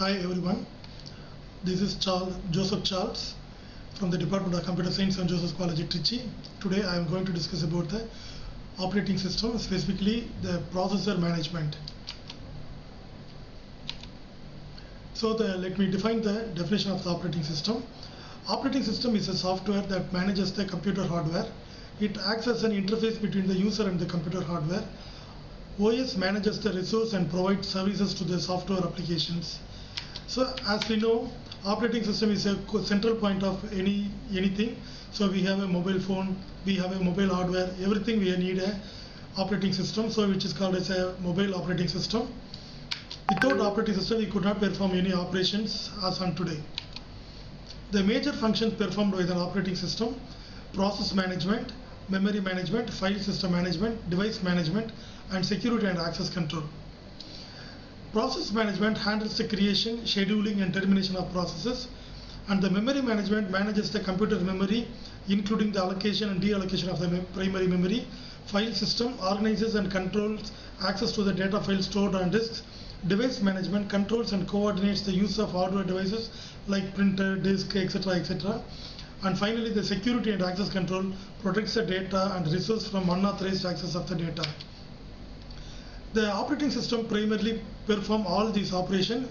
Hi everyone, this is Joseph Charles from the Department of Computer Science and Joseph's College at Trichy. Today I am going to discuss about the operating system, specifically the processor management. So let me define the definition of the operating system. Operating system is a software that manages the computer hardware. It acts as an interface between the user and the computer hardware. OS manages the resource and provides services to the software applications. So as we know, operating system is a central point of anything. So we have a mobile phone, we have a mobile hardware, everything we need a operating system, so which is called as a mobile operating system. Without operating system, we could not perform any operations as on today. The major functions performed by an operating system: process management, memory management, file system management, device management, and security and access control. Process management handles the creation, scheduling, and termination of processes, and the memory management manages the computer memory, including the allocation and deallocation of the primary memory. File system organizes and controls access to the data files stored on disks. Device management controls and coordinates the use of hardware devices like printer, disk, etc., etc. And finally, the security and access control protects the data and resource from unauthorized access of the data. The operating system primarily performs all these operations.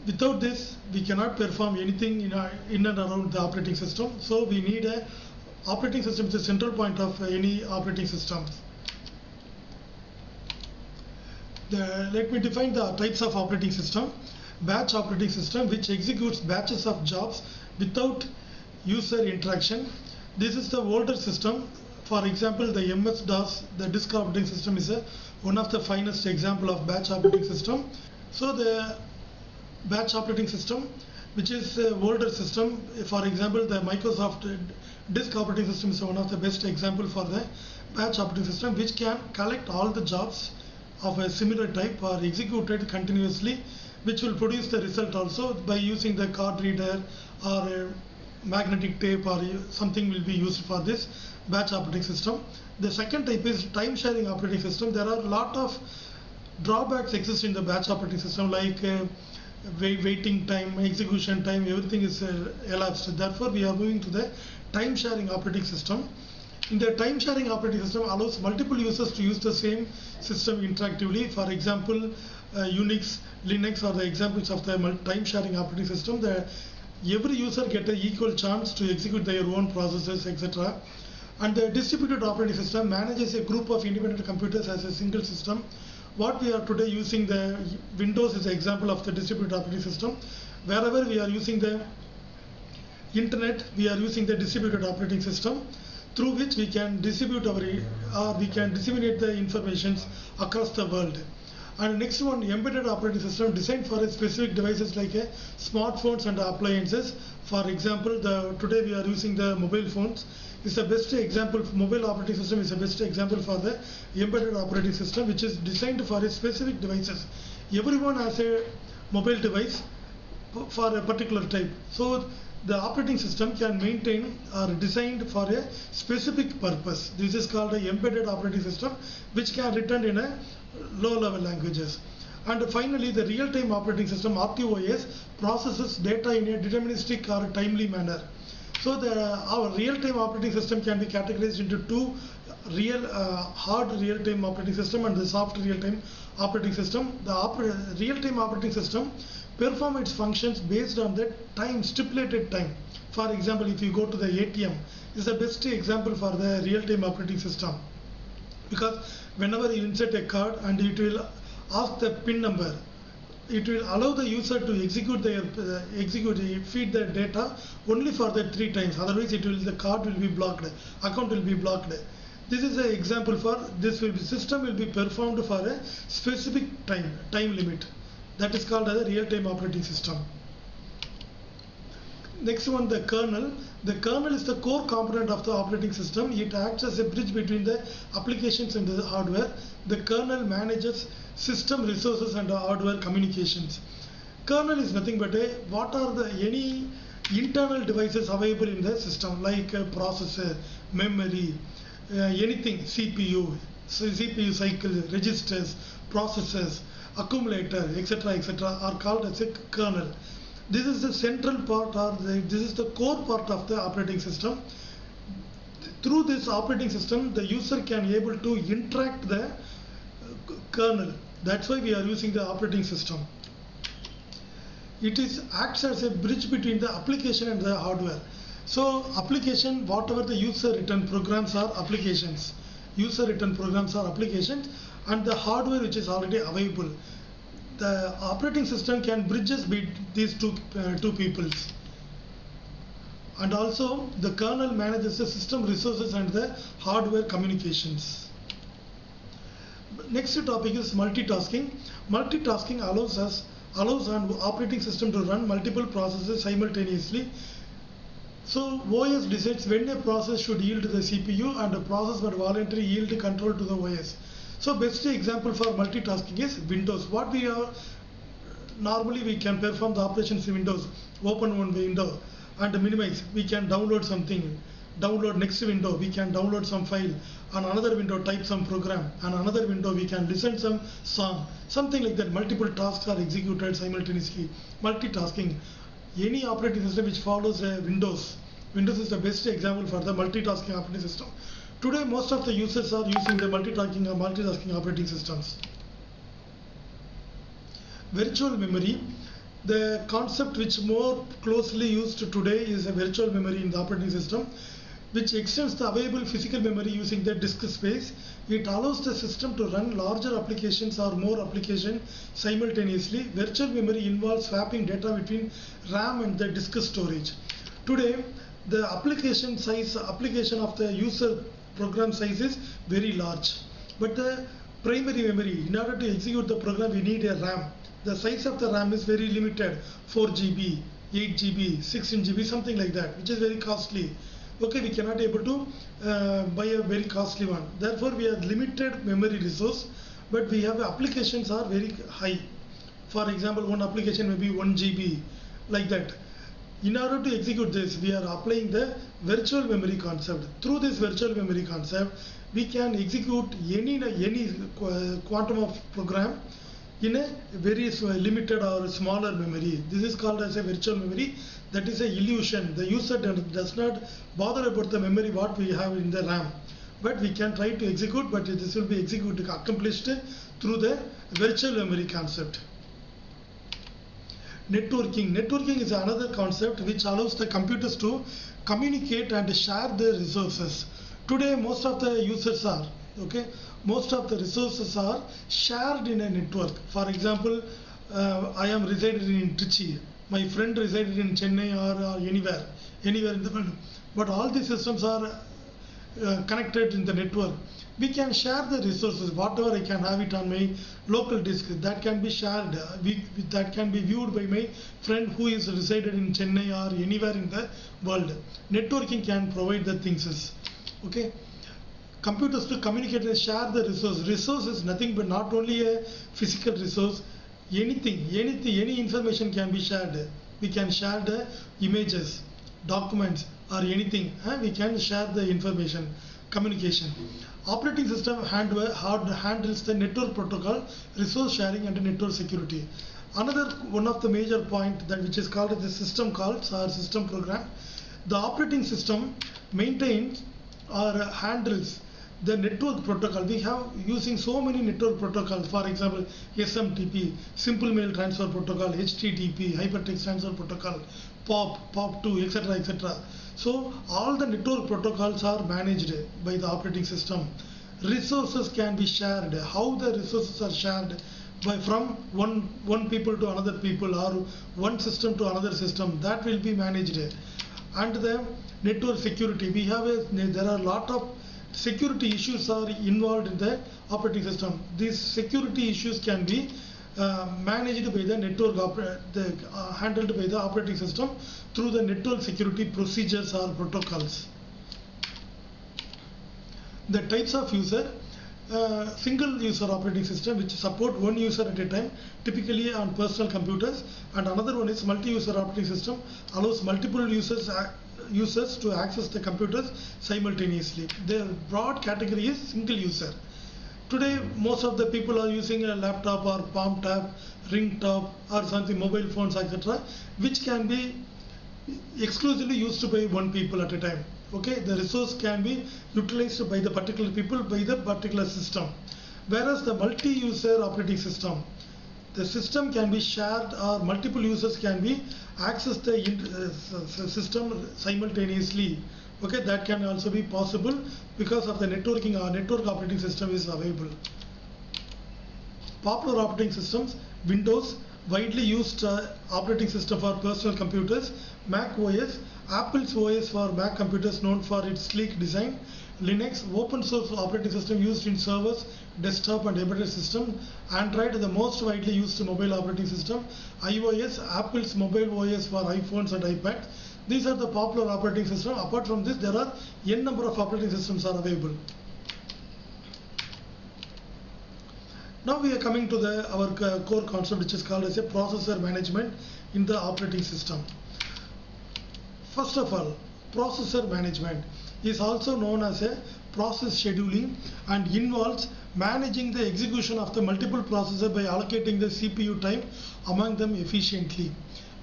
Without this, we cannot perform anything in and around the operating system. So we need a operating system is the central point of any operating system. Let me define the types of operating system. Batch operating system, which executes batches of jobs without user interaction. This is the older system. For example, the MS-DOS, the disk operating system, is one of the finest example of batch operating system. So the batch operating system, which is an older system, for example, the Microsoft disk operating system is one of the best example for the batch operating system, which can collect all the jobs of a similar type or executed continuously, which will produce the result also by using the card reader or a magnetic tape or something will be used for this batch operating system. The second type is time sharing operating system. There are a lot of drawbacks exist in the batch operating system, like waiting time, execution time, everything is elapsed. Therefore, we are moving to the time sharing operating system. In the time sharing operating system allows multiple users to use the same system interactively. For example, Unix, Linux are the examples of the time sharing operating system. Every user get an equal chance to execute their own processes, etc. And the distributed operating system manages a group of independent computers as a single system. What we are today using, the Windows is an example of the distributed operating system. Wherever we are using the internet, we are using the distributed operating system, through which we can distribute we can disseminate the information across the world. And next one, embedded operating system, designed for specific devices like smartphones and appliances. For example, today we are using the mobile phones. Is the best example. Mobile operating system is the best example for the embedded operating system, which is designed for specific devices. Everyone has a mobile device for a particular type. So the operating system can maintain or designed for a specific purpose. This is called an embedded operating system, which can written in a low-level languages. And finally, the real-time operating system, RTOS, processes data in a deterministic or timely manner. So our real-time operating system can be categorized into two: hard real-time operating system and the soft real-time operating system. The real-time operating system perform its functions based on the stipulated time. For example, if you go to the ATM, is the best example for the real-time operating system, because whenever you insert a card and it will ask the PIN number, it will allow the user to feed the data only for the 3 times. Otherwise, the card will be blocked, account will be blocked. This is an example for this. System will be performed for a specific time limit. That is called as a real-time operating system. Next one, the kernel. The kernel is the core component of the operating system. It acts as a bridge between the applications and the hardware. The kernel manages system resources and hardware communications. Kernel is nothing but what are any internal devices available in the system, like processor, memory, anything, CPU cycle, registers, processors, accumulator, etc., are called as a kernel. This is the central part, or this is the core part of the operating system. Through this operating system, the user can able to interact the kernel. That's why we are using the operating system. It acts as a bridge between the application and the hardware. So application, whatever the user written programs are applications. User written programs are applications, and the hardware which is already available. The operating system can bridges between these two peoples. And also the kernel manages the system resources and the hardware communications. Next topic is multitasking. Multitasking allows an operating system to run multiple processes simultaneously. So OS decides when a process should yield to the CPU, and a process must voluntarily yield control to the OS. So best example for multitasking is Windows. What we are normally we can perform the operations in Windows. Open one window and minimize. We can download something. Download next window. We can download some file. On another window type some program. On another window we can listen some song. Something like that. Multiple tasks are executed simultaneously. Multitasking. Any operating system which follows Windows. Windows is the best example for the multitasking operating system. Today most of the users are using the multitasking operating systems. Virtual memory. The concept which more closely used today is a virtual memory in the operating system, which extends the available physical memory using the disk space. It allows the system to run larger applications or more applications simultaneously. Virtual memory involves swapping data between RAM and the disk storage. Today, the application of the user program size is very large. But the primary memory, in order to execute the program, we need a RAM. The size of the RAM is very limited, 4 GB, 8 GB, 16 GB, something like that, which is very costly. Okay, we cannot able to buy a very costly one. Therefore, we have limited memory resource, but we have applications are very high. For example, one application may be 1 GB, like that. In order to execute this, we are applying the virtual memory concept. Through this virtual memory concept, we can execute any quantum of program in a very limited or smaller memory. This is called as a virtual memory. That is a illusion. The user does not bother about the memory what we have in the RAM. But we can try to execute, but this will be accomplished through the virtual memory concept. Networking. Networking is another concept which allows the computers to communicate and share the resources. Today most of the users are, most of the resources are shared in a network. For example, I am resided in Trichy. My friend resided in Chennai or anywhere in the world. But all these systems are connected in the network. We can share the resources. Whatever I can have it on my local disk, that can be shared. That can be viewed by my friend who is resided in Chennai or anywhere in the world. Networking can provide the things. Okay. Computers to communicate and share the resource. Resource is nothing but not only a physical resource. Any information can be shared. We can share the images, documents, or anything. We can share the information. Communication. Operating system handles the network protocol, resource sharing, and network security. Another one of the major point that which is called the system calls or system program. The operating system maintains or handles the network protocol. We have using so many network protocols. For example, SMTP, Simple Mail Transfer Protocol, HTTP, Hypertext Transfer Protocol, POP, POP2, etc. So all the network protocols are managed by the operating system. Resources can be shared. How the resources are shared from one people to another people or one system to another system, that will be managed. And the network security, there are a lot of security issues are involved in the operating system. These security issues can be managed by the network handled by the operating system through the network security procedures or protocols. The types of user, single user operating system which support one user at a time, typically on personal computers, and another one is multi-user operating system, allows multiple users to access the computers simultaneously. The broad category is single user. Today most of the people are using a laptop or palm tab, ring top or something, mobile phones, etc., which can be exclusively used by one people at a time. Okay, the resource can be utilized by the particular people by the particular system. Whereas the multi-user operating system, the system can be shared or multiple users can be access the system simultaneously. Okay, that can also be possible because of the networking or network operating system is available. Popular operating systems: Windows, widely used operating system for personal computers; Mac OS, Apple's OS for Mac computers known for its sleek design; Linux, open source operating system used in servers, desktop and embedded system; Android, the most widely used mobile operating system; iOS, Apple's mobile OS for iPhones and iPads. These are the popular operating systems. Apart from this, there are n number of operating systems are available. Now we are coming to our core concept, which is called as a processor management in the operating system. First of all, processor management is also known as a process scheduling and involves managing the execution of the multiple processors by allocating the CPU time among them efficiently.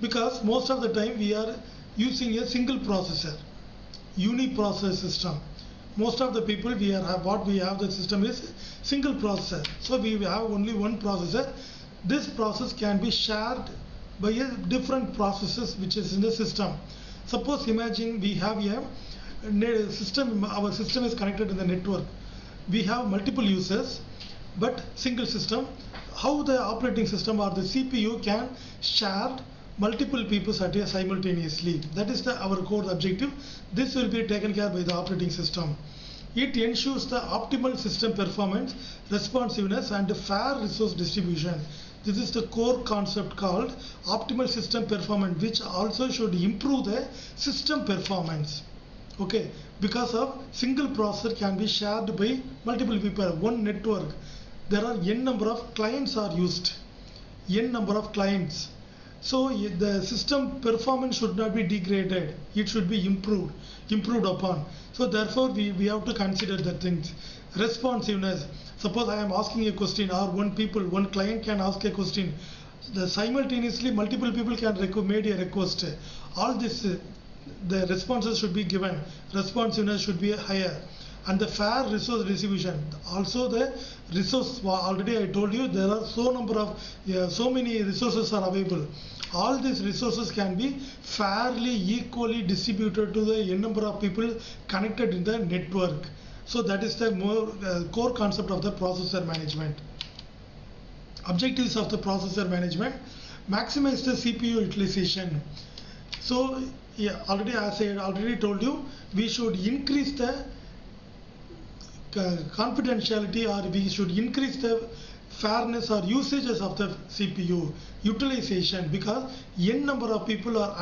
Because most of the time we are using a single processor, uniprocessor system. Most of the people we have the system is single processor. So we have only one processor. This process can be shared by a different processes which is in the system. Suppose imagine we have a system, our system is connected in the network. We have multiple users but single system. How the operating system or the CPU can share multiple people simultaneously. That is our core objective. This will be taken care by the operating system. It ensures the optimal system performance, responsiveness and fair resource distribution. This is the core concept called optimal system performance, which also should improve the system performance. Okay, because of single processor can be shared by multiple people, one network. There are n number of clients are used, n number of clients. So the system performance should not be degraded. It should be improved upon. So therefore we have to consider the things. Responsiveness. Suppose I am asking a question or one client can ask a question. Simultaneously multiple people can made a request. All this the responses should be given. Responsiveness should be higher. And the fair resource distribution. Also the resource, already I told you there are so many resources are available. All these resources can be fairly equally distributed to the n number of people connected in the network. So that is the core concept of the processor management. Objectives of the processor management: maximize the CPU utilization. So yeah, already told you, we should increase the confidentiality, or we should increase the fairness or usages of the CPU utilization, because n number of people are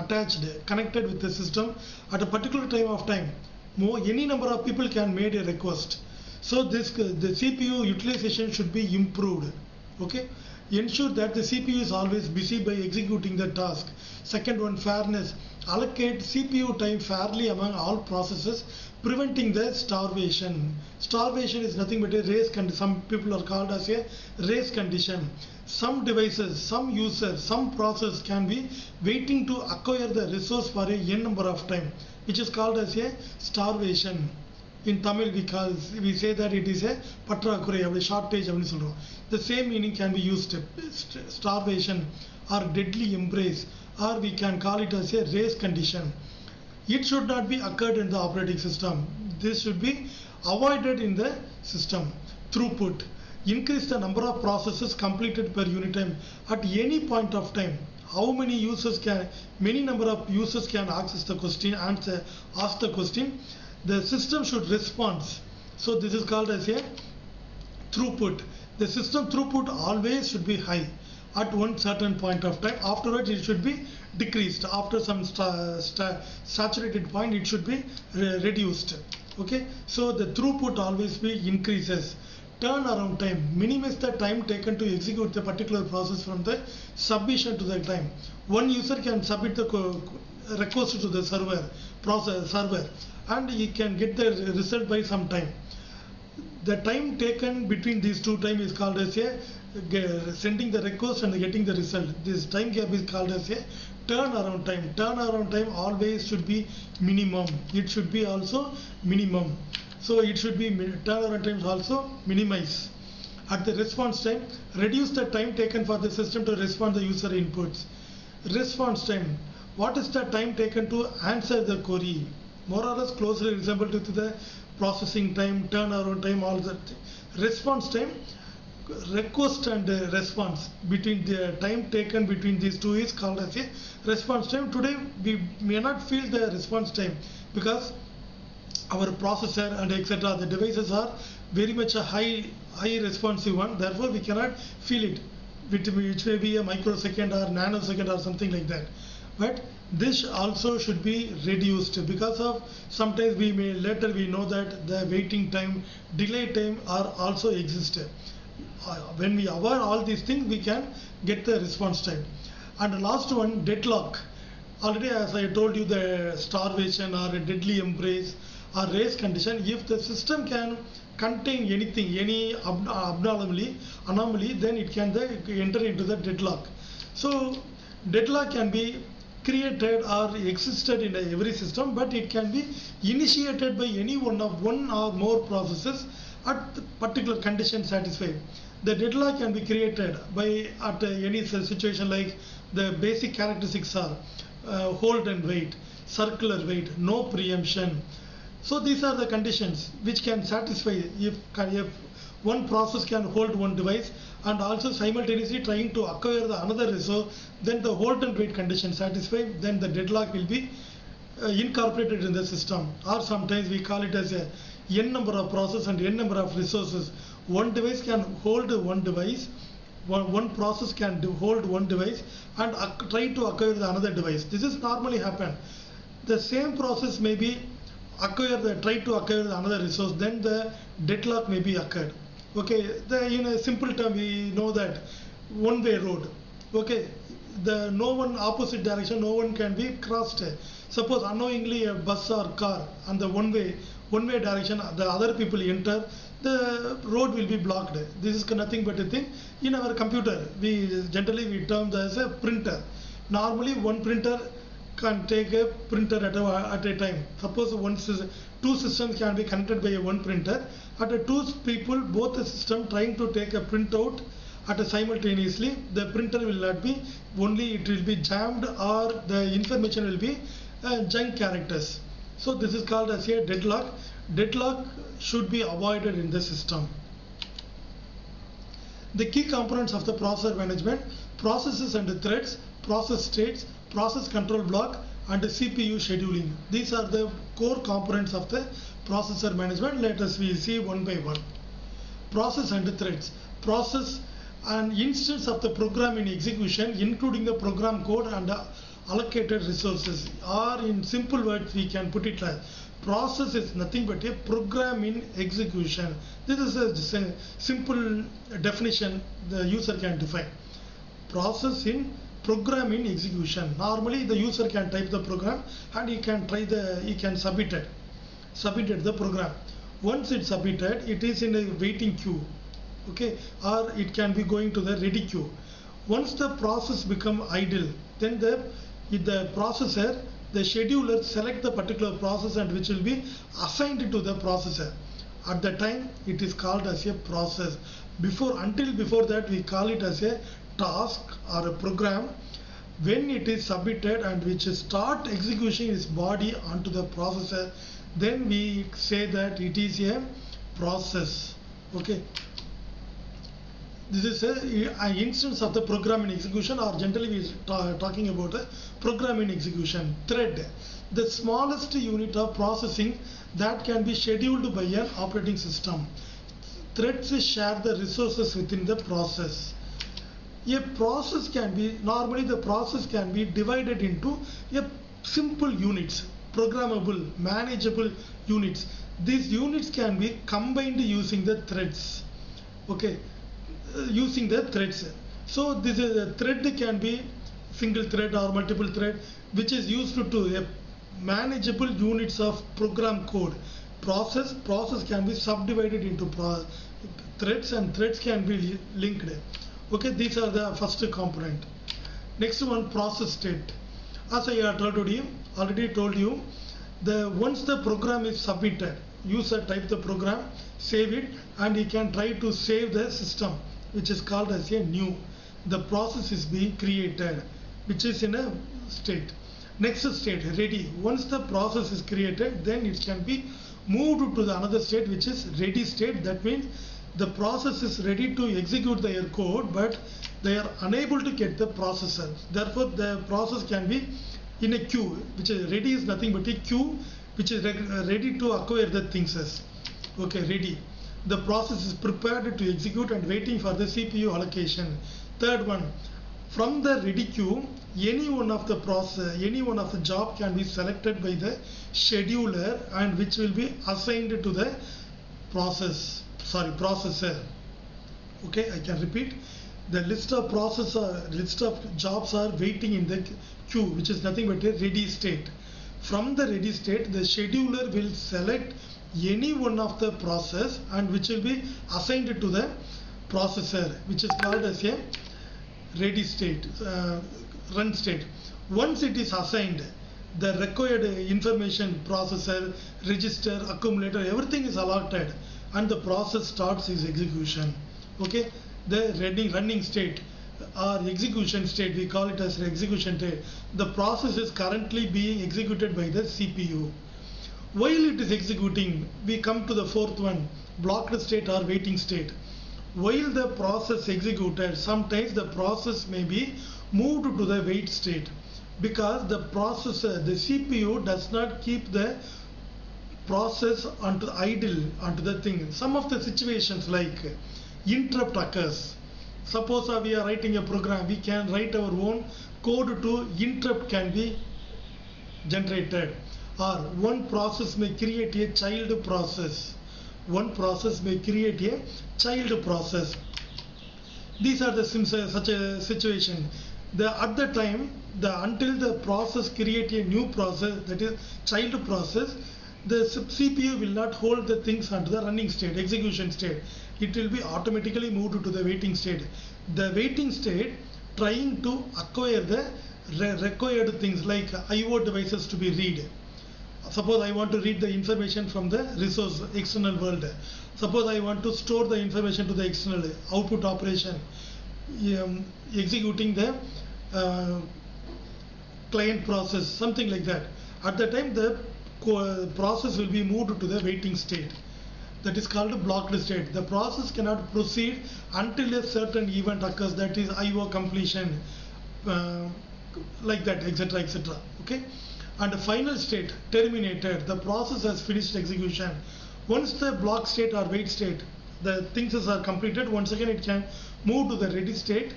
connected with the system at a particular time. Any number of people can make a request. So the CPU utilization should be improved. Okay, ensure that the CPU is always busy by executing the task. Second one, fairness. Allocate CPU time fairly among all processes, preventing the starvation. Starvation is nothing but a race condition. Some people are called as a race condition. Some devices, some users, some process can be waiting to acquire the resource for a n number of time, which is called as a starvation. In Tamil we say that it is a patrakurai, a shortage. The same meaning can be used, starvation or deadly embrace, or we can call it as a race condition. It should not be occurred in the operating system. This should be avoided in the system. Throughput. Increase the number of processes completed per unit time at any point of time. How many users many number of users can access the question and ask the question. The system should respond. So this is called as a throughput. The system throughput always should be high at one certain point of time. Afterwards it should be decreased. After some saturated point it should be reduced. Okay, so the throughput always be increases. Turnaround time. Minimize the time taken to execute the particular process from the submission to the time. One user can submit the request to the server, and he can get the result by some time. The time taken between these two time is called as a sending the request and getting the result. This time gap is called as a turnaround time. Turnaround time always should be minimum. It should be also minimum. So it should be turnaround times also minimize. At the response time, reduce the time taken for the system to respond to the user inputs. Response time. What is the time taken to answer the query? More or less closely resemble to the processing time, turnaround time, all that. Response time, request and response between the time taken between these two is called as a response time. Today we may not feel the response time because our processor and etc. the devices are very much a high responsive one, therefore we cannot feel it, which may be a microsecond or nanosecond or something like that. But this also should be reduced because of sometimes we may later we know that the waiting time, delay time are also exist. When we avoid all these things, we can get the response time. And the last one, deadlock. Already as I told you, the starvation or a deadly embrace or race condition, if the system can contain anything, any anomaly, then it can enter into the deadlock. So deadlock can be created or existed in every system, but it can be initiated by any one or more processes at the particular condition satisfied. The deadlock can be created by at any situation, like the basic characteristics are hold and wait, circular wait, no preemption. So these are the conditions which can satisfy if one process can hold one device and also simultaneously trying to acquire the another resource, then the hold and wait condition satisfied, then the deadlock will be incorporated in the system. Or sometimes we call it as a n number of process and n number of resources. One device can hold one device, one process can hold one device and try to acquire the another device. This is normally happen. The same process may be try to acquire the another resource, then the deadlock may be occurred. Okay, in a simple term we know that one-way road. Okay, no one opposite direction, no one can be crossed. Suppose unknowingly a bus or car and the one way direction, the other people enter, the road will be blocked. This is nothing but a thing. In our computer, we generally term as a printer. Normally one printer can take a printer at a time. Suppose two systems can be connected by one printer. At a two people, both the system trying to take a printout at a simultaneously, the printer will not be, only it will be jammed or the information will be junk characters. So this is called as a deadlock. Deadlock should be avoided in the system. The key components of the processor management: processes and threads, process states, process control block, and the CPU scheduling. These are the core components of the processor management. Let us see one by one. Process and threads. Process, an instance of the program in execution, including the program code and allocated resources. Or in simple words, we can put it like process is nothing but a program in execution. This is a simple definition the user can define. Process in program in execution. Normally the user can type the program and he can submit the program. Once it's submitted, it is in a waiting queue. Okay, or it can be going to the ready queue. Once the process become idle, then the processor, the scheduler select the particular process and which will be assigned to the processor. At the time it is called as a process. Before that we call it as a task or a program. When it is submitted and which start execution its body onto the processor, then we say that it is a process. Okay, this is an instance of the program in execution, or generally we are talking about a program in execution. Thread, the smallest unit of processing that can be scheduled by an operating system. Threads share the resources within the process. A process can be, normally the process can be divided into a simple units, programmable, manageable units. These units can be combined using the threads. Okay, using the threads. So this is a thread can be single thread or multiple thread, which is used to a manageable units of program code, process can be subdivided into threads, and threads can be linked. Okay, these are the first component. Next one, process state. As I already told you, once the program is submitted, user type the program, save it, and he can try to save the system, which is called as a new. The process is being created, which is in a state. Next state, ready. Once the process is created, then it can be moved to the another state, which is ready state. That means the process is ready to execute their code, but they are unable to get the processor. Therefore, the process can be in a queue, which is ready is nothing but a queue, which is ready to acquire the things. Okay, ready. The process is prepared to execute and waiting for the CPU allocation. Third one, from the ready queue, any one of the job can be selected by the scheduler, and which will be assigned to the processor. Okay, I can repeat. The list of jobs are waiting in the queue, which is nothing but a ready state. From the ready state, the scheduler will select any one of the process, and which will be assigned to the processor, which is called as a ready state, run state. Once it is assigned, the required information, processor, register, accumulator, everything is allotted, and the process starts its execution. Okay, the running state or execution state, we call it as execution state. The process is currently being executed by the CPU. While it is executing, we come to the fourth one, blocked state or waiting state. While the process executed, sometimes the process may be moved to the wait state, because the CPU does not keep the process onto idle onto the thing. Some of the situations like interrupt occurs. Suppose we are writing a program, we can write our own code to interrupt can be generated, or one process may create a child process. One process may create a child process. These are the such a situation. At the time, until the process create a new process, that is child process, the CPU will not hold the things onto the running state, execution state. It will be automatically moved to the waiting state. The waiting state trying to acquire the required things like IO devices to be read. Suppose I want to read the information from the resource external world. Suppose I want to store the information to the external output operation, executing the client process, something like that. At the time, the process will be moved to the waiting state. That is called a blocked state. The process cannot proceed until a certain event occurs, that is IO completion, like that, etc., etc. Okay. And the final state, terminated. The process has finished execution. Once the block state or wait state, the things are completed, once again it can move to the ready state,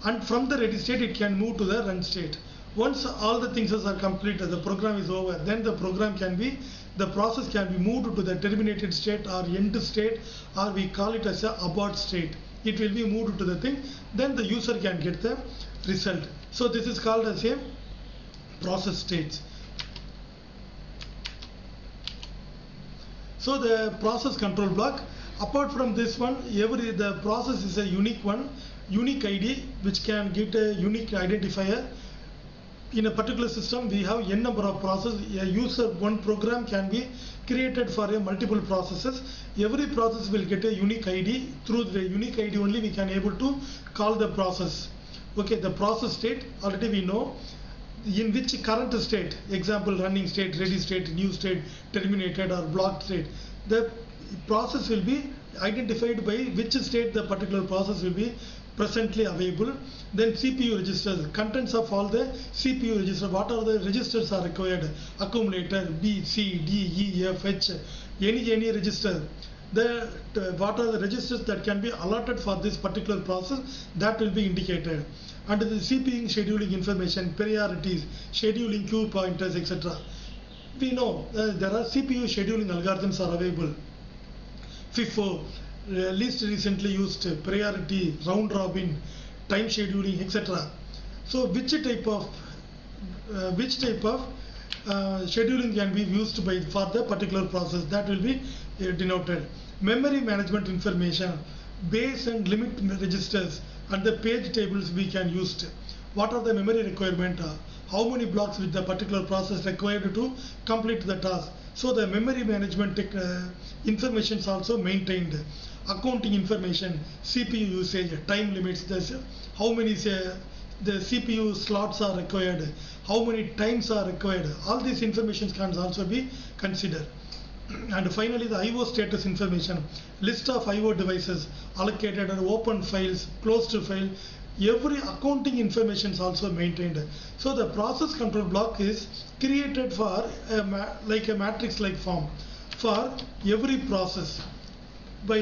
and from the ready state it can move to the run state. Once all the things are completed, the program is over, then the process can be moved to the terminated state or end state, or we call it as a abort state. It will be moved to the thing, then the user can get the result. So this is called as a process states. So the process control block, apart from this one, the process is a unique one, unique ID, which can get a unique identifier. In a particular system, we have n number of processes. One program can be created for a multiple processes. Every process will get a unique ID. Through the unique ID only we can able to call the process. Okay, the process state already we know. In which current state, example running state, ready state, new state, terminated or blocked state, the process will be identified by which state the particular process will be presently available. Then CPU registers, contents of all the CPU registers, what are the registers are required, accumulator, B, C, D, E, F, H, any register. What are the registers that can be allotted for this particular process, that will be indicated. And the CPU scheduling information, priorities, scheduling queue pointers, etc. We know there are CPU scheduling algorithms are available. FIFO, least recently used, priority, round robin, time scheduling, etc. So which type of scheduling can be used by for the particular process, that will be denoted. Memory management information, base and limit registers and the page tables we can use. What are the memory requirement? How many blocks with the particular process required to complete the task? So the memory management information is also maintained. Accounting information, CPU usage, time limits, how many the CPU slots are required, how many times are required. All these information can also be considered. And finally, the I/O status information, list of I/O devices allocated and open files, closed file, every accounting information is also maintained. So the process control block is created for like a matrix-like form for every process. By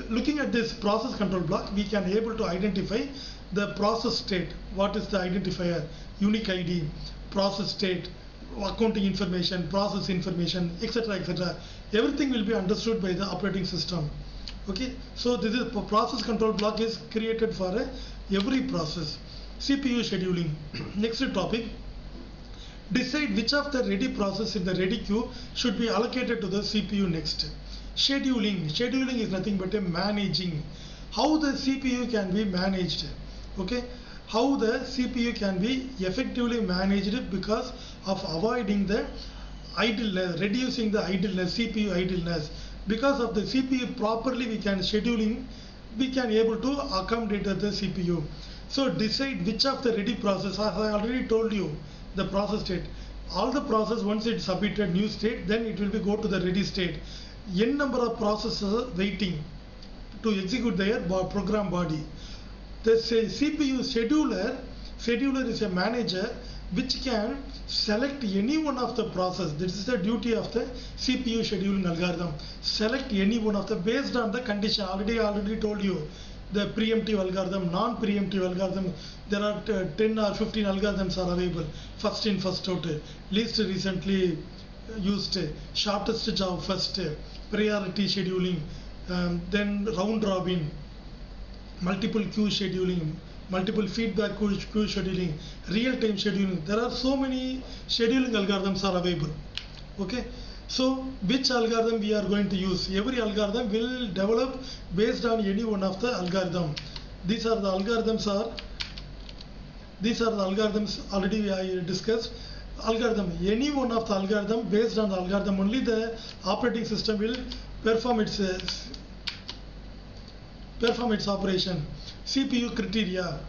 looking at this process control block, we can able to identify the process state. What is the identifier? Unique ID, process state, accounting information, process information, etc., etc. Everything will be understood by the operating system. Okay, so this is process control block is created for every process. CPU scheduling. Next topic. Decide which of the ready process in the ready queue should be allocated to the CPU next. Scheduling. Scheduling is nothing but a managing. How the CPU can be managed. Okay, how the CPU can be effectively managed because of avoiding the idleness, reducing the idleness, CPU idleness. Because of the CPU properly we can scheduling, we can able to accommodate the CPU. So decide which of the ready process, as I already told you, the process state. All the process once it submitted new state, then it will be go to the ready state. N number of processes waiting to execute their program body. The CPU scheduler is a manager which can select any one of the process. This is the duty of the CPU scheduling algorithm. Select any one of the based on the condition. Already told you the preemptive algorithm, non-preemptive algorithm. There are 10 or 15 algorithms are available. First in, first out. Least recently used, shortest job first, priority scheduling, then round robin, multiple queue scheduling, multiple feedback queue scheduling, real-time scheduling. There are so many scheduling algorithms are available. Okay, so which algorithm we are going to use? Every algorithm will develop based on any one of the algorithm. These are the algorithms already I discussed. Algorithm, any one of the algorithm, based on the algorithm only the operating system will perform its operation. CPU criteria,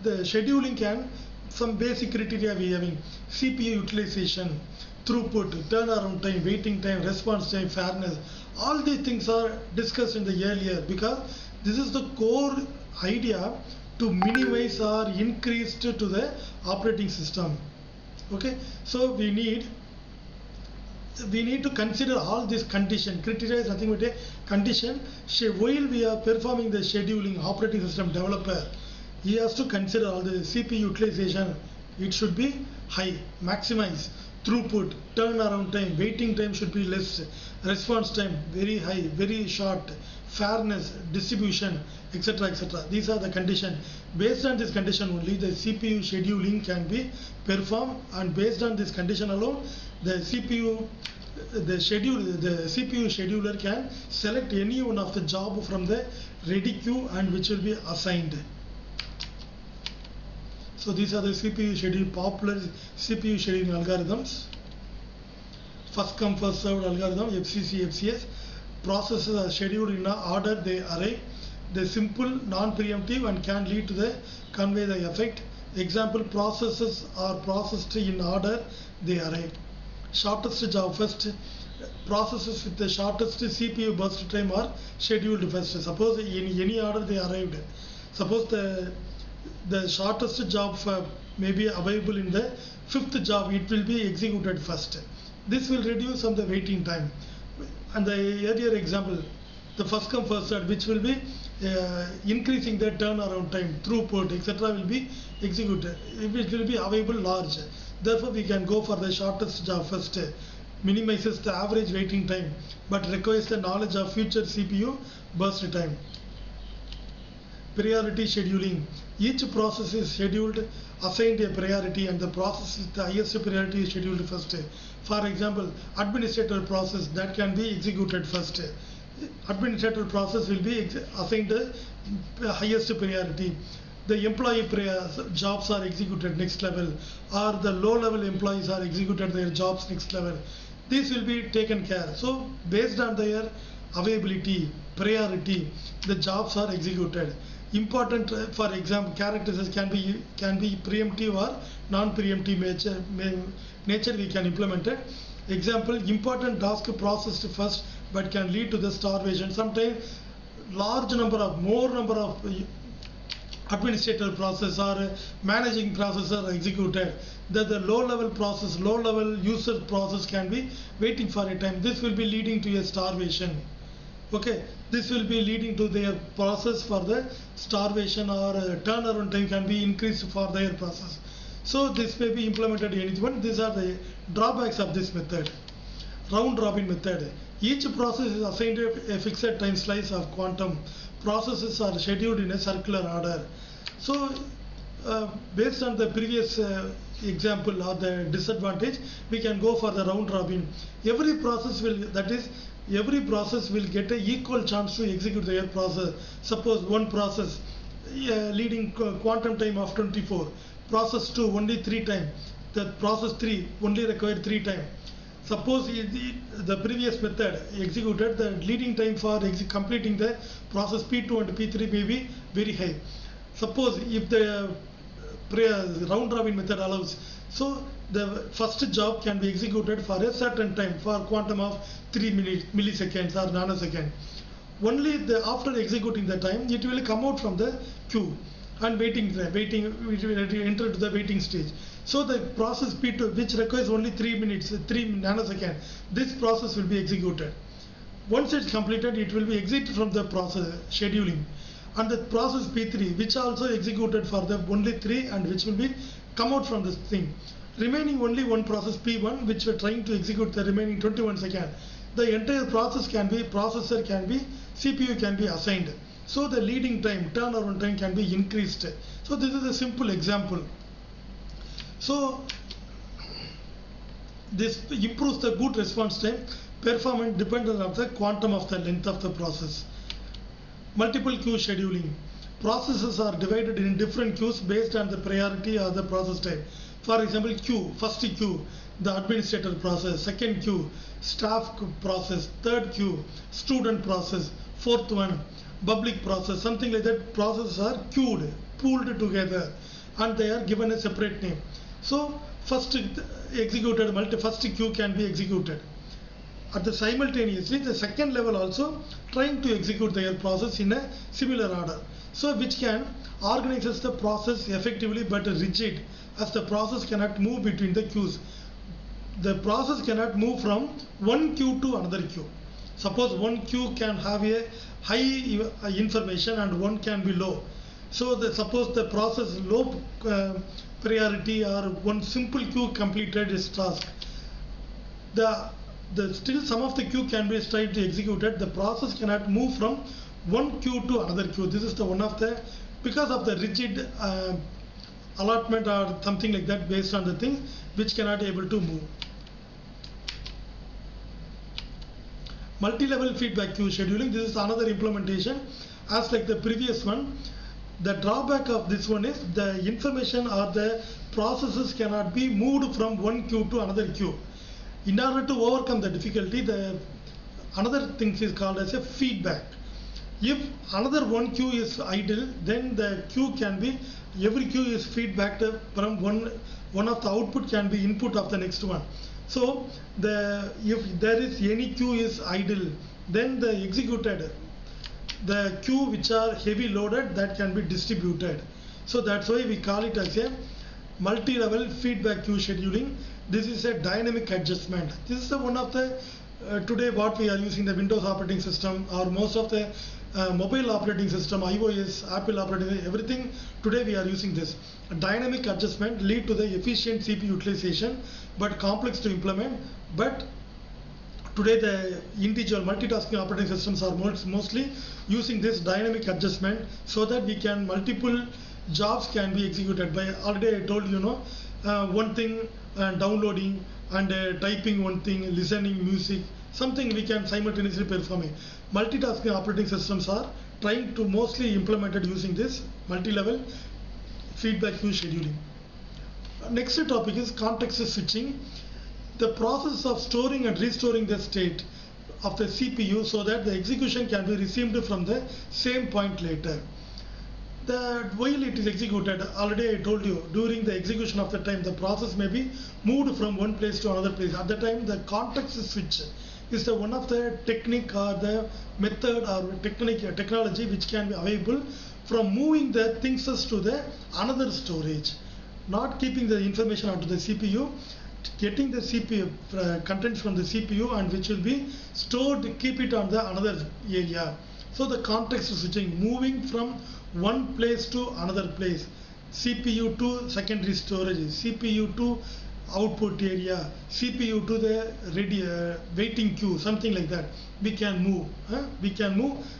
the scheduling can, some basic criteria we having: CPU utilization, throughput, turnaround time, waiting time, response time, fairness. All these things are discussed in the earlier, because this is the core idea to minimize or increase to the operating system. Okay, so we need to consider all these condition. Criteria is nothing but a condition. While we are performing the scheduling, operating system developer, he has to consider all the CPU utilization. It should be high, maximize. Throughput, turnaround time, waiting time should be less, response time very high, very short, fairness, distribution, etc., etc. These are the conditions. Based on this condition only, the CPU scheduling can be performed, and based on this condition alone, the CPU scheduler can select any one of the job from the ready queue and which will be assigned. So these are the popular CPU scheduling algorithms. First come first served algorithm, FCC, FCS. Processes are scheduled in an order they arrive. They simple, non-preemptive, and can lead to the convey the effect. Example: processes are processed in order they arrive. Shortest job first. Processes with the shortest CPU burst time are scheduled first. Suppose in any order they arrived. Suppose the shortest job may be available in the fifth job, it will be executed first. This will reduce some the waiting time. And the earlier example, the first come first served, which will be increasing the turnaround time, throughput, etc. will be executed. It will be available large. Therefore, we can go for the shortest job first. Minimizes the average waiting time, but requires the knowledge of future CPU burst time. priority scheduling. Each process is scheduled, assigned a priority, and the process with the highest priority is scheduled first. For example, administrator process that can be executed first. Administrator process will be assigned the highest priority. The employee jobs are executed next level, or the low level employees are executed their jobs next level. This will be taken care. So based on their availability, priority, the jobs are executed. Important, for example, characteristics can be preemptive or non-preemptive nature we can implement it. Example, important task processed first but can lead to the starvation. Sometimes more number of administrative process or managing process are executed. The low level process, low level user process can be waiting for a time. This will be leading to a starvation. Okay, this will be leading to their process for the starvation, or turnaround time can be increased for their process. So this may be implemented in anyone. These are the drawbacks of this method. Round robin method. Each process is assigned a fixed time slice of quantum. Processes are scheduled in a circular order. So based on the previous example or the disadvantage, we can go for the round robin. Every process will get an equal chance to execute their process. Suppose one process leading quantum time of 24, process 2 only 3 times, the process 3 only required 3 times. Suppose the previous method executed, the leading time for completing the process P2 and P3 may be very high. Suppose if the round robin method allows, so the first job can be executed for a certain time, for quantum of 3 milliseconds or nanosecond. Only after executing the time, it will come out from the queue and it will enter to the waiting stage. So the process P2, which requires only 3 nanoseconds, this process will be executed. Once it's completed, it will be exited from the process scheduling. And the process P3, which also executed for the only 3 and which will be come out from this thing. Remaining only one process P1, which we're trying to execute the remaining 21 seconds. The entire process can be, processor can be, CPU can be assigned. So the leading time, turnaround time can be increased. So this is a simple example. So this improves the good response time, performance dependent on the quantum of the length of the process. Multiple queue scheduling. Processes are divided in different queues based on the priority or the process type. For example, queue, first queue, the administrator process, second queue, staff process, third queue, student process, fourth one, public process, something like that. Processes are queued, pooled together, and they are given a separate name. So first queue can be executed. At the simultaneously, the second level also trying to execute their process in a similar order. So which can organize the process effectively but rigid, as the process cannot move between the queues. The process cannot move from one queue to another queue. Suppose one queue can have a high information and one can be low. So suppose the process low priority or one simple queue completed its task. Still some of the queue can be tried to executed. The process cannot move from one queue to another queue. This is the one of the, because of the rigid allotment or something like that, based on the thing which cannot able to move. Multi-level feedback queue scheduling. This is another implementation as like the previous one. The drawback of this one is the information or the processes cannot be moved from one queue to another queue. In order to overcome the difficulty, another thing is called as a feedback. If another one queue is idle, then the queue can be, every queue is feedback from one of the output can be input of the next one. So if there is any queue is idle, then the queue which are heavy loaded, that can be distributed. So that's why we call it as a multi-level feedback queue scheduling. This is a dynamic adjustment. This is one of the today what we are using, the Windows operating system or most of the mobile operating system, iOS, Apple operating system, everything today we are using this. A dynamic adjustment lead to the efficient CPU utilization, but complex to implement. But Today the individual multitasking operating systems are mostly using this dynamic adjustment so that we can multiple jobs can be executed by. Already I told one thing downloading and typing one thing, listening music, something we can simultaneously perform. Multitasking operating systems are trying to mostly implemented using this multi-level feedback queue scheduling. Next topic is context switching. The process of storing and restoring the state of the CPU so that the execution can be resumed from the same point later. While it is executed, already I told you, during the execution of the time, the process may be moved from one place to another place. At the time, the context switch is the one of the technique or the method or technology which can be available from moving the things to the another storage, not keeping the information onto the CPU, getting the CPU contents from the CPU and which will be stored, keep it on the another area. So the context switching, moving from one place to another place, CPU to secondary storage, CPU to output area, CPU to the ready waiting queue, something like that. We can move,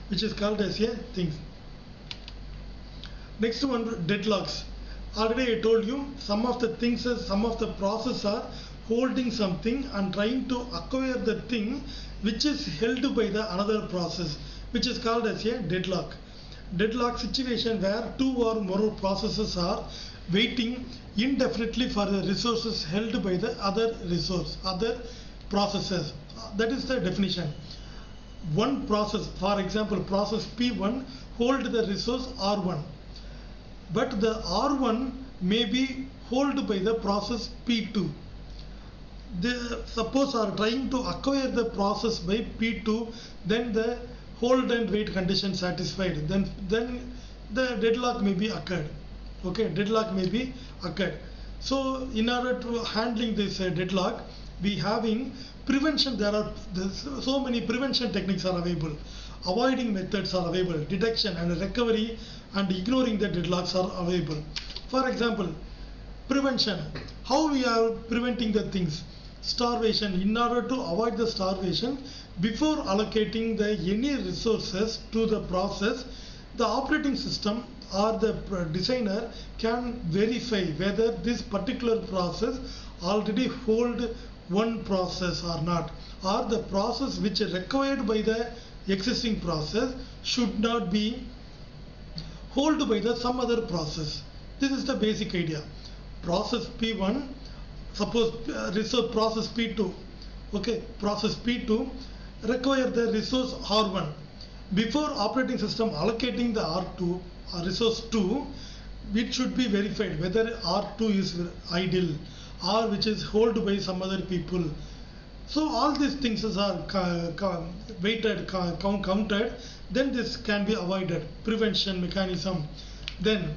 which is called as a thing. Next one, deadlocks. Already I told you some of the things, some of the process are holding something and trying to acquire the thing which is held by the another process, which is called as a deadlock. Deadlock situation where two or more processes are waiting indefinitely for the resources held by the other processes. That is the definition. One process, for example, process P1 hold the resource R1, but the R1 may be held by the process P2. They suppose are trying to acquire the process by P2, then the hold and wait condition satisfied, then the deadlock may be occurred. Okay, deadlock may be occurred. So in order to handling this deadlock, we having prevention. There are so many prevention techniques are available. Avoiding methods are available. Detection and recovery and ignoring the deadlocks are available. For example, prevention. How we are preventing the things? Starvation. In order to avoid the starvation, before allocating the any resources to the process, the operating system or the designer can verify whether this particular process already hold one process or not, or the process which is required by the existing process should not be held by the some other process. This is the basic idea. Process P1, suppose resource process P2, okay, process P2 require the resource R1. Before operating system allocating the R2 or resource 2, it should be verified whether R2 is idle or which is held by some other people. So all these things are weighted, counted, then this can be avoided. Prevention mechanism. Then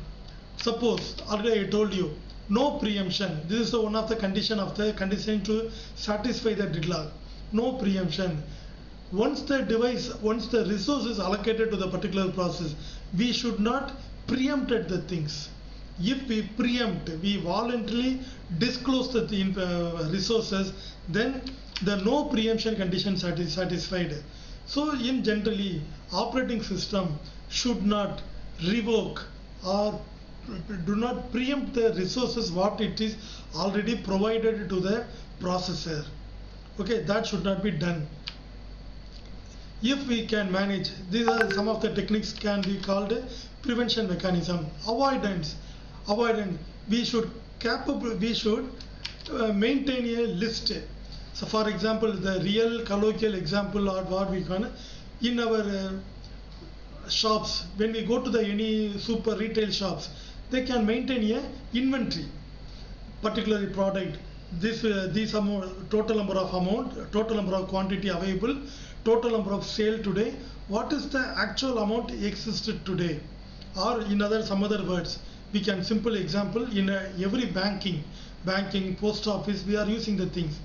suppose already I told you, no preemption. This is one of the condition to satisfy the deadlock. No preemption. Once the resource is allocated to the particular process, we should not preempt the things. If we preempt, we voluntarily disclose the resources, then the no preemption condition is satisfied. So in generally, operating system should not revoke or do not preempt the resources what it is already provided to the processor. Okay, that should not be done. If we can manage, these are some of the techniques can be called prevention mechanism. Avoidance. We should maintain a list. So for example, the real colloquial example or what we can in our shops, when we go to the any super retail shops, they can maintain a inventory, particularly product, this amount, total number of amount, total number of quantity available, total number of sale today, what is the actual amount existed today, or in some other words, we can simple example in every banking, post office, we are using the things.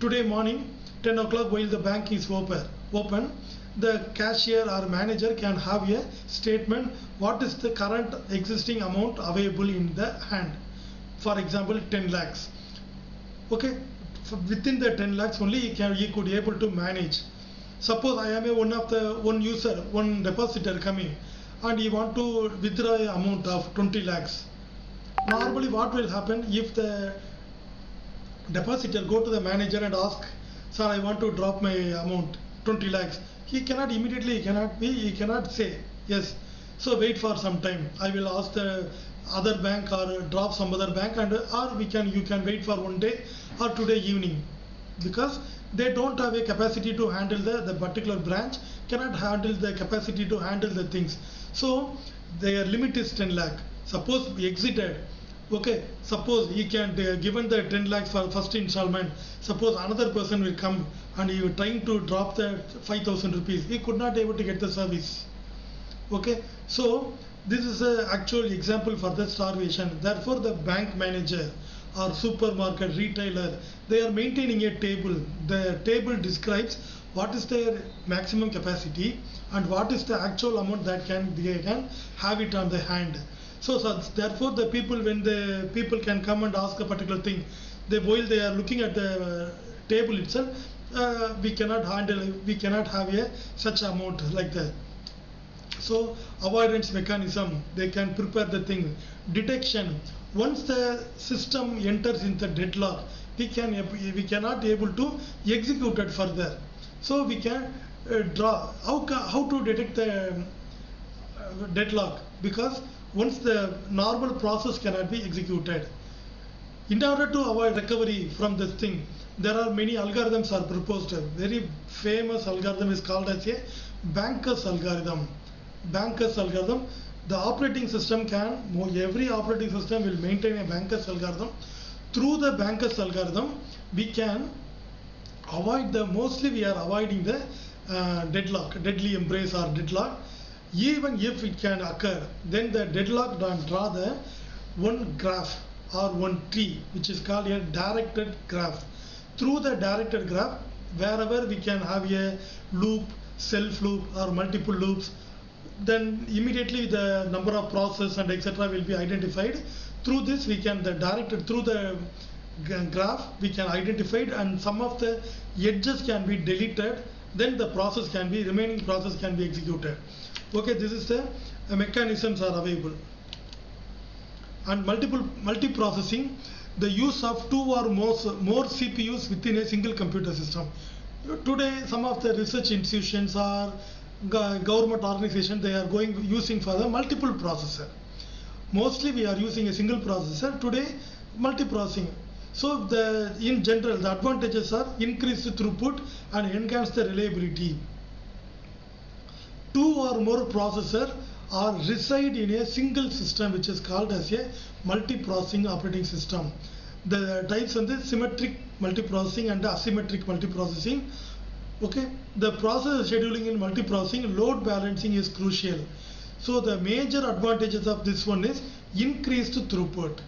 Today morning 10 o'clock while the bank is open, the cashier or manager can have a statement what is the current existing amount available in the hand. For example, 10 lakhs. Okay, within the 10 lakhs only he could able to manage. Suppose I am one user, one depositor coming, and he want to withdraw a amount of 20 lakhs. Normally what will happen if the depositor go to the manager and ask, sir, I want to drop my amount 20 lakhs. He cannot immediately, he cannot say yes. So wait for some time. I will ask the other bank or drop some other bank, and or you can wait for one day or today evening, because they don't have a capacity to handle the particular branch cannot handle the capacity to handle the things. So their limit is 10 lakh. Suppose we exited. Okay, suppose he can given the 10 lakhs for first installment. Suppose another person will come and he was trying to drop the 5,000 rupees. He could not able to get the service. Okay, so this is an actual example for the starvation. Therefore, the bank manager or supermarket retailer, they are maintaining a table. The table describes what is their maximum capacity and what is the actual amount that they can have it on the hand. So therefore the people, when the people can come and ask a particular thing, while they are looking at the table itself, we cannot have such amount like that. So avoidance mechanism, they can prepare the thing. Detection, once the system enters in the deadlock, we cannot able to execute it further. So we can draw how to detect the deadlock, because once the normal process cannot be executed. In order to avoid recovery from this thing, there are many algorithms are proposed. A very famous algorithm is called as a Banker's algorithm. Banker's algorithm, the operating system every operating system will maintain a Banker's algorithm. Through the Banker's algorithm, we can avoid mostly we are avoiding the deadlock, deadly embrace or deadlock. Even if it can occur, then the deadlock draw the one graph or one tree, which is called a directed graph. Through the directed graph, wherever we can have a loop, self loop or multiple loops, then immediately the number of process and etc. will be identified. Through this we can through the graph we can identify it, and some of the edges can be deleted, then the remaining process can be executed. Okay, this is the mechanisms are available. And multiprocessing, the use of two or more CPUs within a single computer system. Today some of the research institutions or government organizations, they are using for the multiple processor. Mostly we are using a single processor. Today multiprocessing. So in general the advantages are increased throughput and enhance the reliability. Two or more processor reside in a single system, which is called as a multiprocessing operating system. The types are the symmetric multiprocessing and asymmetric multiprocessing. Okay, the process scheduling in multiprocessing, load balancing is crucial. So the major advantages of this one is increased throughput.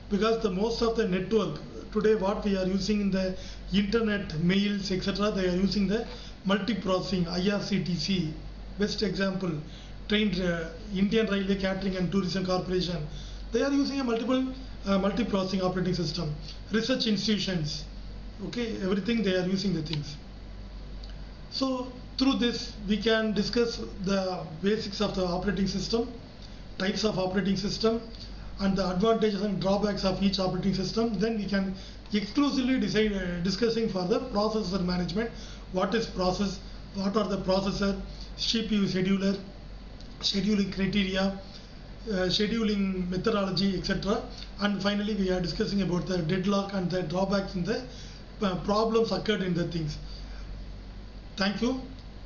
Because the most of the network today what we are using in the internet, mails, etc., they are using the multiprocessing. IRCTC, best example, Indian Railway Catering and Tourism Corporation, they are using a multiprocessing operating system. Research institutions, okay, everything they are using the things. So through this we can discuss the basics of the operating system, types of operating system, and the advantages and drawbacks of each operating system. Then we can exclusively discussing for the processor management. What is process? What are the processor, CPU scheduler, scheduling criteria, scheduling methodology, etc. And finally we are discussing about the deadlock and the drawbacks and the problems occurred in the things. Thank you.